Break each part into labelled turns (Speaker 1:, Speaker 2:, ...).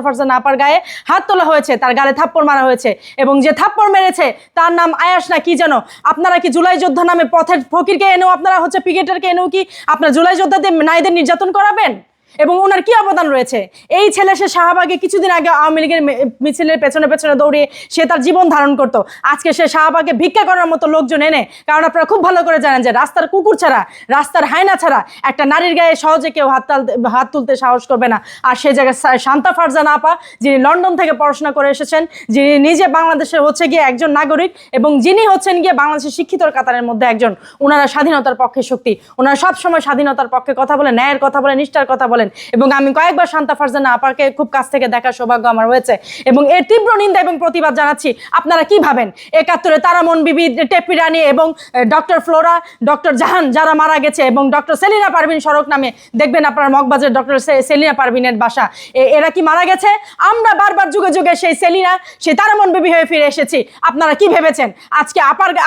Speaker 1: ফারজানা আপার গায়ে হাত তোলা হয়েছে, তার গালে থাপ্পড় মারা হয়েছে এবং যে থাপ্পড় মেরেছে তার নাম আয়াস না কি যেন। আপনারা কি জুলাই যোদ্ধা নামে পথের ফকিরকে এনেও আপনারা পিকেটারকে এনেও কি আপনারা জুলাই যোদ্ধাদের নারীদের নির্যাতন করাবেন? এবং ওনার কি অবদান রয়েছে? এই ছেলে সে শাহবাগে কিছুদিন আগে আওয়ামী লীগের মিছিলের পেছনে পেছনে দৌড়িয়ে সে তার জীবন ধারণ করতো। আজকে সে শাহবাগে ভিক্ষা করার মতো লোকজন এনে, কারণ আপনারা খুব ভালো করে জানেন যে রাস্তার কুকুর ছাড়া, রাস্তার হায়না ছাড়া একটা নারীর গায়ে সহজে কেউ হাত তুলতে সাহস করবে না। আর সেই জায়গায় শান্তা ফারজানা আপা, যিনি লন্ডন থেকে পড়াশোনা করে এসেছেন, যিনি নিজে বাংলাদেশের গিয়ে একজন নাগরিক এবং যিনি হচ্ছেন গিয়ে বাংলাদেশের শিক্ষিতর কাতারের মধ্যে একজন, ওনারা স্বাধীনতার পক্ষে শক্তি। ওনারা সবসময় স্বাধীনতার পক্ষে কথা বলে, ন্যায়ের কথা বলে, নিষ্ঠার কথা বলেন। এবং আমি কয়েকবার শান্তা ফারজানা আপাকে খুব কাছ থেকে দেখার সৌভাগ্য আমার হয়েছে এবং এর তীব্র নিন্দা এবং প্রতিবাদ জানাচ্ছি। আপনারা কি ভাবেন 71-এ তারামন বিবি, টেপি রানী এবং ডক্টর ফ্লোরা, ডক্টর জাহান যারা মারা গেছে এবং ডক্টর সেলিনা পারভিন সড়ক নামে দেখবেন আপনার মগবাজার ডক্টর সেলিনা পারভিনের বাসা, এরা কি মারা গেছে? আমরা বারবার যুগে যুগে সেই সেলিনা, সেই তারামন বিবি হয়ে ফিরে এসেছি। আপনারা কি ভেবেছেন আজকে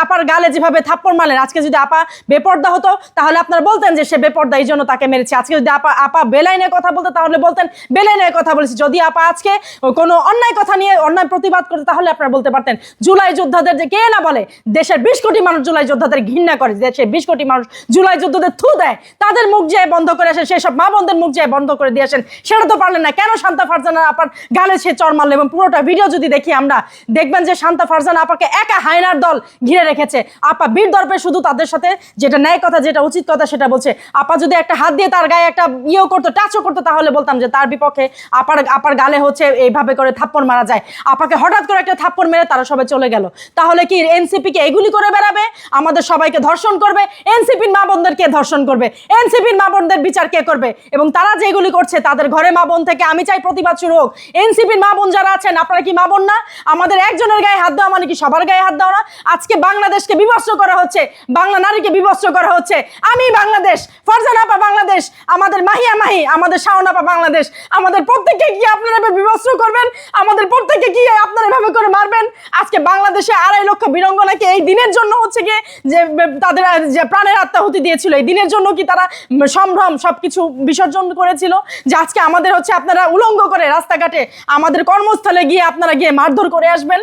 Speaker 1: আপার গালে যেভাবে থাপ্পড় মারলেন, আজকে যদি আপা বেপর্দা হতো তাহলে আপনারা বলতেন যে সে বেপর্দা এই জন্য তাকে মেরেছে। আজকে যদি আপা বেলাইনের কথা বলতে তাহলে বলতেন বেলাইনের কথা বলেছি। যদি আপা আজকে কোনো অন্যায় কথা নিয়ে অন্যায় প্রতিবাদ করতে তাহলে আপনারা বলতে পারতেন জুলাই যোদ্ধাদের যে কে না বলে, দেশের 20 কোটি মানুষ জুলাই যোদ্ধাদের ঘৃণা করে, দেশের 20 কোটি মানুষ জুলাই যোদ্ধাদের থু দেয়, তাদের মুখ যে বন্ধ করে আসেন, সেই সব মা বোনদের মুখ যে বন্ধ করে দিয়ে আসেন, সেটা তো পারলেন না। কেন শান্তা ফারজানা আপার গালে সে চর মারল? এবং পুরোটা ভিডিও যদি দেখি আমরা দেখবেন যে শান্তা ফারজানা আপাকে একা হায়নার দল ঘিরে রেখেছে। আপা বীর দর্পে শুধু তাদের সাথে যেটা ন্যায় কথা, যেটা উচিত কথা সেটা বলছে। আপা যদি একটা হাত দিয়ে তার গায়ে একটা করতো, টাচও করতো, তাহলে বলতাম যে তার বিপক্ষে আপার গালে এইভাবে করে থাপ্পড় মারা যায়। আপাকে হঠাৎ করে একটা থাপ্পড় মেরে তারা সবাই চলে গেল। তাহলে কি এনসিপি কে এগুলি করে বেড়াবে? আমাদের সবাইকে ধর্ষণ করবে? এনসিপির মা বোনদের কে ধর্ষণ করবে? এনসিপির মা বোনদের বিচার কে করবে? এবং তারা যে এগুলি করছে তাদের ঘরে মা বোন থেকে আমি চাই প্রতিবাদ শুরু হোক। এনসিপির মা বোন যারা আছেন, আপনারা কি মা বোন না? আমাদের একজনের গায়ে হাত দেওয়া মানে কি সবার গায়ে হাত দেওয়া না? আজকে বাংলাদেশকে বিভস্ত করা হচ্ছে, বাংলা নারীকে বিভস্ত করা হচ্ছে। আমি বাংলাদেশ, ফারজানা আপা বাংলাদেশ, আমাদের মাহিয়া মাহি, আমাদের শাওন আপা বাংলাদেশ। আমাদের প্রত্যেককে কি আপনারা বিভস্ত করবেন? আমাদের প্রত্যেককে কি আপনারা এভাবে করে মারবেন? আজকে বাংলাদেশে 2.5 লক্ষ বীরাঙ্গনাকে এই দিনের জন্য গিয়ে যে তাদের যে প্রাণের আত্মাহুতি দিয়েছিল, এই দিনের জন্য কি তারা সম্ভ্রম সবকিছু বিসর্জন করেছিল? যে আজকে আমাদের আপনারা উলঙ্গ করে রাস্তাঘাটে আমাদের কর্মস্থলে গিয়ে আপনারা গিয়ে মারধর করে আসবেন?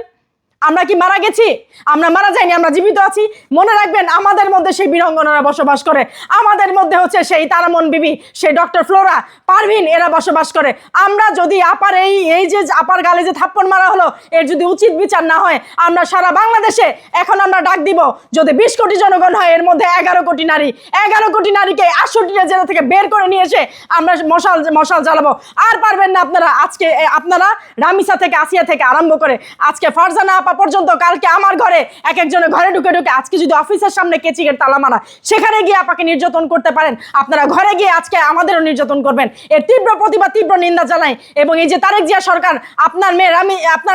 Speaker 1: আমরা কি মারা গেছি? আমরা মারা যাইনি, আমরা জীবিত আছি। মনে রাখবেন আমাদের মধ্যে সেই বীরাঙ্গনারা বসবাস করে, আমাদের মধ্যে সেই তারামন বিবি, সেই ডক্টর ফ্লোরা, পারভিন, এরা বসবাস করে। আমরা যদি আপার এই যে আপার গালে যে থাপ্পড় মারা হলো, এর যদি উচিত বিচার না হয়, আমরা সারা বাংলাদেশে এখন আমরা ডাক দিব, যদি 20 কোটি জনগণ হয়, এর মধ্যে 11 কোটি নারী, 11 কোটি নারীকে 68টা জেলা থেকে বের করে নিয়ে এসে আমরা মশাল জ্বালাবো। আর পারবেন না আপনারা। আজকে আপনারা রামিসা থেকে, আসিয়া থেকে আরম্ভ করে আজকে ফারজানা আপা পর্যন্ত, কালকে আমার ঘরে একজনের ঘরে ঢুকে আজকে যদি অফিসের সামনে কেচিকের তালা মারা, সেখানে গিয়ে আপাকে নির্যাতন করতে পারেন, আপনারা ঘরে গিয়ে আজকে আমাদেরও নির্যাতন করবেন। এর তীব্র প্রতিবাদ, তীব্র নিন্দা জানাই। এবং এই যে তারেক জিয়া সরকার, আপনার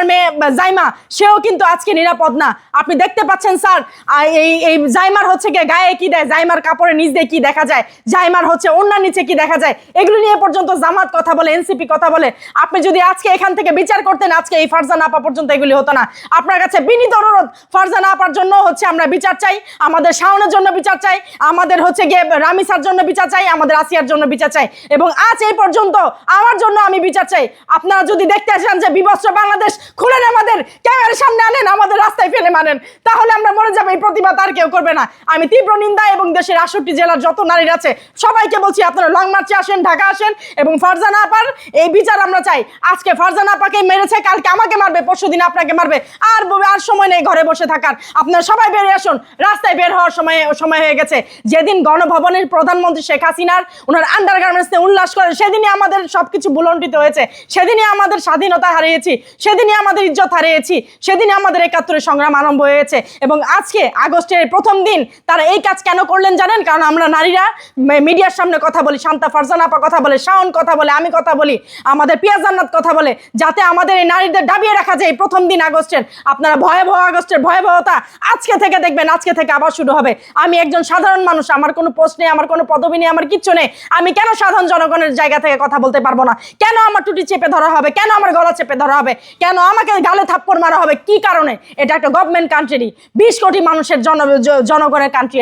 Speaker 1: মেয়ে জাইমা, সেও কিন্তু আজকে নিরাপদ না। আপনি দেখতে পাচ্ছেন স্যার, এই জাইমার গিয়ে গায়ে কি দেয়, জাইমার কাপড়ের নিচ দিয়ে কি দেখা যায়, জাইমার ওড়নার নিচে কি দেখা যায়, এগুলো নিয়ে পর্যন্ত জামাত কথা বলে, এনসিপি কথা বলে। আপনি যদি আজকে এখান থেকে বিচার করতেন, আজকে এই ফারজানা আপা পর্যন্ত এগুলি হতো না। আপনার কাছে বিনীত অনুরোধ, ফারজানা আপার জন্য আমরা বিচার চাই, আমাদের শাওনের জন্য বিচার চাই, আমাদের গিয়ে রামিসার জন্য বিচার চাই, আমাদের আসিয়ার জন্য বিচার চাই, এবং আজ এই পর্যন্ত আমার জন্য আমি বিচার চাই। আপনারা যদি দেখতে চান যে বিভস্ত বাংলাদেশ, খুলেন আমাদের ক্যামেরার সামনে আনেন, আমাদের রাস্তায় ফেলে মানেন, তাহলে আমরা মরে যাবো। এই প্রতিবাদ আর কেউ করবে না। আমি তীব্র নিন্দা এবং দেশের 68 জেলার যত নারীরা আছে সবাইকে বলছি, আপনারা লং মার্চে আসেন, ঢাকা আসেন, এবং ফারজানা আপার এই বিচার আমরা চাই। আজকে ফারজানা আপাকে মেরেছে, কালকে আমাকে মারবে, পরশুদিন আপনাকে মারবে। আর সময় নেই ঘরে বসে থাকার। আপনারা সবাই বেরিয়ে আসুন, রাস্তায় বের হওয়ার সময় হয়ে গেছে। যেদিন গণভবনের প্রধানমন্ত্রী শেখ হাসিনার ওনার আন্ডারগার্মেন্টস নিয়ে উল্লাস করে, সেদিনই আমাদের সবকিছু ভুলণ্ঠিত হয়েছে, সেদিনই আমাদের স্বাধীনতা হারিয়েছি, সেদিনই আমাদের ইজ্জত হারিয়েছি, সেদিনই আমাদের 71-এর সংগ্রাম আরম্ভ হয়েছে। এবং আজকে আগস্টের প্রথম দিন তারা এই কাজ কেন করলেন জানেন? কারণ আমরা নারীরা মিডিয়ার সামনে কথা বলি, শান্তা ফারজানা আপা কথা বলে, শাওন কথা বলে, আমি কথা বলি, আমাদের পিয়া জান্নাত কথা বলে, যাতে আমাদের এই নারীদের দাবিয়ে রাখা যায়। প্রথম দিন আগস্টের আপনারা ভয়াবহ আগস্টের ভয়াবহতা আজকে থেকে দেখবেন, আজকে থেকে আবার শুরু হবে। আমি একজন সাধারণ মানুষ, আমার কোনো পোস্ট নেই, আমার কোনো পদবি নেই, আমার কিচ্ছু নেই। আমি কেন সাধারণ জনগণের জায়গা থেকে কথা বলতে পারবো না? কেন আমার টুটি চেপে ধরা হবে? কেন আমার গলা চেপে ধরা হবে? কেন আমাকে গালে থাপ্পড় মারা হবে? কি কারণে? এটা একটা গভর্নমেন্ট কান্ট্রি, 20 কোটি মানুষের জনগণের কান্ট্রি।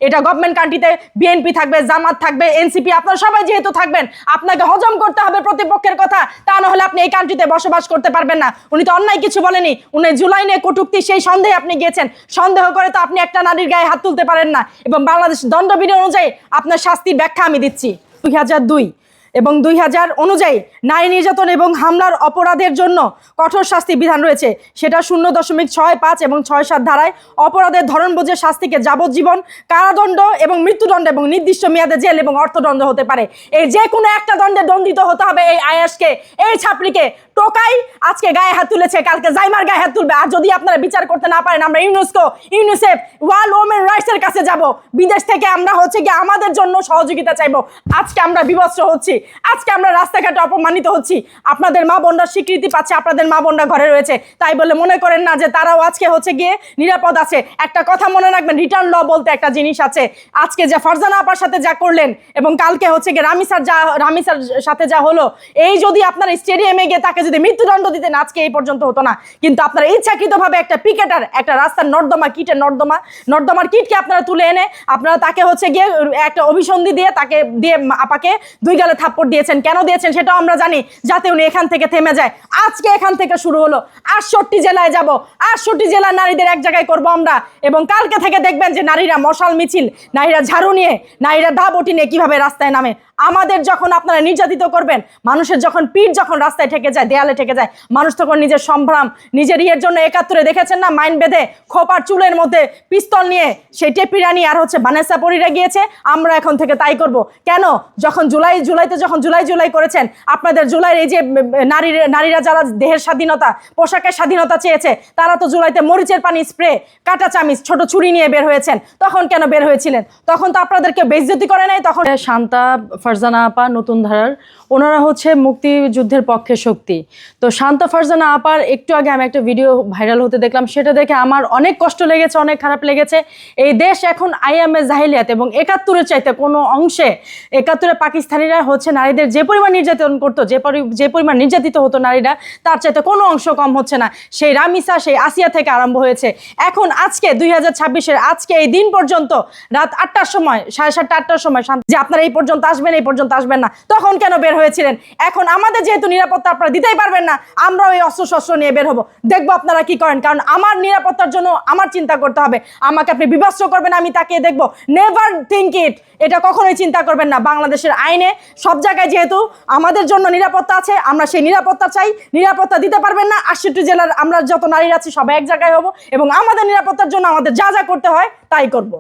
Speaker 1: এটা গভর্নমেন্ট কান্ট্রিতে বিএনপি থাকবে, জামাত থাকবে, এনসিপি, আপনারা সবাই যেহেতু থাকবেন, আপনাকে হজম করতে হবে প্রতিপক্ষের কথা, তা না হলে আপনি এই কান্ট্রিতে বসবাস করতে পারবেন না। উনি তো অন্যায় কিছু বলেনি, উনি জুলাই নিয়ে কটূক্তি, সেই সন্দেহে আপনি গিয়েছেন। সন্দেহ করে তো আপনি একটা নারীর গায়ে হাত তুলতে পারেন না। এবং বাংলাদেশ দণ্ডবিধি অনুযায়ী আপনার শাস্তির ব্যাখ্যা আমি দিচ্ছি। 2002 এবং 2000 অনুযায়ী নারী নির্যাতন এবং হামলার অপরাধের জন্য কঠোর শাস্তি বিধান রয়েছে। সেটা 0.65 এবং 6.7 ধারায় অপরাধের ধরন বুঝে শাস্তিকে যাবজ্জীবন কারাদণ্ড এবং মৃত্যুদণ্ড এবং নির্দিষ্ট মেয়াদে জেল এবং অর্থদণ্ড হতে পারে। এই যে কোনো একটা দণ্ডে দণ্ডিত হতে হবে এই আয়াসকে, এই ছাপড়িকে। টোকাই আজকে গায়ে হাত তুলেছে, কালকে জাইমার গায়ে হাত তুলবে। আর যদি আপনারা বিচার করতে না পারেন, আমরা ইউনেস্কো, ইউনিসেফ, ওয়ার্ল্ড ওমেন রাইটসের কাছে যাব। বিদেশ থেকে আমরা গিয়ে আমাদের জন্য সহযোগিতা চাইবো। আজকে আমরা বিভৎস হচ্ছি, আজকে আমরা রাস্তাঘাটে অপমানিত হচ্ছি। আপনাদের মা বোনরা স্বীকৃতি পাচ্ছে, আপনাদের মা বোনরা ঘরে রয়েছে, তাই বলে মনে করেন না যে তারাও আজকে গিয়ে নিরাপদ আছে। একটা কথা মনে রাখবেন, রিটার্ন ল বলতে একটা জিনিস আছে। আজকে যে ফারজানা আপার সাথে যা করলেন এবং কালকে গিয়ে রামিসার সাথে যা হলো, এই যদি আপনারা স্টেডিয়ামে গিয়ে তাকে যদি মৃত্যুদণ্ড দিতেন, আজকে এই পর্যন্ত হতো না। কিন্তু আপনারা ইচ্ছাকৃতভাবে একটা পিকেটার, একটা রাস্তার নর্দমার কিটকে আপনারা তুলে এনে আপনারা তাকে গিয়ে একটা অভিসন্ধি দিয়ে তাকে দিয়ে আপাকে 2 গালে থাপ্পড় দিয়েছেন। কেন দিয়েছেন সেটাও আমরা জানি, যাতে উনি এখান থেকে থেমে যায়। আজকে এখান থেকে শুরু হলো, 68 জেলায় যাব, 68 জেলার নারীদের এক জায়গায় করব আমরা। এবং কালকে থেকে দেখবেন যে নারীরা মশাল মিছিল, নারীরা ঝাড়ু নিয়ে, নারীরা দাবটি নিয়ে কিভাবে রাস্তায় নামে। আমাদের যখন আপনারা নির্যাতিত করবেন, মানুষের যখন পিঠ যখন রাস্তায় ঠেকে যায়, দেয়ালে ঠেকে যায়, মানুষ তখন নিজের সম্ভ্রম, নিজের ইয়ের জন্য 71 দেখেছেন না, মাইন বেঁধে খোপার চুলের মধ্যে পিস্তল নিয়ে সেই টেপিরা নিয়ে আর বানেসা পরিরা গিয়েছে। আমরা এখন থেকে তাই করব। কেন? যখন জুলাইতে যখন জুলাই করেছেন, আপনাদের জুলাইয়ের এই যে নারীরা যারা দেহের স্বাধীনতা, পোশাকের স্বাধীনতা চেয়েছে, তারা তো জুলাইতে মরিচের পানি স্প্রে, কাঁটা চামিচ, ছোট ছুরি নিয়ে বের হয়েছেন। তখন কেন বের হয়েছিলেন? তখন তো আপনাদেরকে বেইজ্জতি করে নাই। তখন শান্তা, ফারজানা আপা, নতুন ধারার, ওনারা মুক্তিযুদ্ধের পক্ষে শক্তি। তো শান্তা, ফারজানা আপার একটু আগে আমি একটা ভিডিও ভাইরাল হতে দেখলাম, সেটা দেখে আমার অনেক কষ্ট লেগেছে, অনেক খারাপ লেগেছে। এই দেশ এখন আইএমএ জাহিলিয়াত এবং 71-এর চাইতে কোনো অংশে, 71-এ পাকিস্তানিরা নারীদের যে পরিমাণ নির্যাতন করতো, যে পরিমাণ নির্যাতিত হতো নারীরা, তার চাইতে কোনো অংশ কম হচ্ছে না। সেই রামিসা, সেই আসিয়া থেকে আরম্ভ হয়েছে। এখন আজকে 2026-এর আজকে এই দিন পর্যন্ত রাত 8টার সময়, 7:30 8টার সময় যে আপনারা এই পর্যন্ত আসবেন না, তখন কেন বের হয়েছিলেন? এখন আমাদের যেহেতু নিরাপত্তা আপনারা দিতেই পারবেন না, আমরাও এই অস্ত্রশস্ত্র নিয়ে বের হবো, দেখবো আপনারা কি করেন। কারণ আমার নিরাপত্তার জন্য আমার চিন্তা করতে হবে। আমাকে আপনি বিভৎস করবেন, আমি তাকিয়ে দেখবো, নেভার থিঙ্ক ইট। এটা কখনোই চিন্তা করবেন না। বাংলাদেশের আইনে সব জায়গায় যেহেতু আমাদের জন্য নিরাপত্তা আছে, আমরা সেই নিরাপত্তা চাই। নিরাপত্তা দিতে পারবেন না, 68 জেলার আমরা যত নারীরা আছি সবাই এক জায়গায় হবো এবং আমাদের নিরাপত্তার জন্য আমাদের যা যা করতে হয় তাই করব।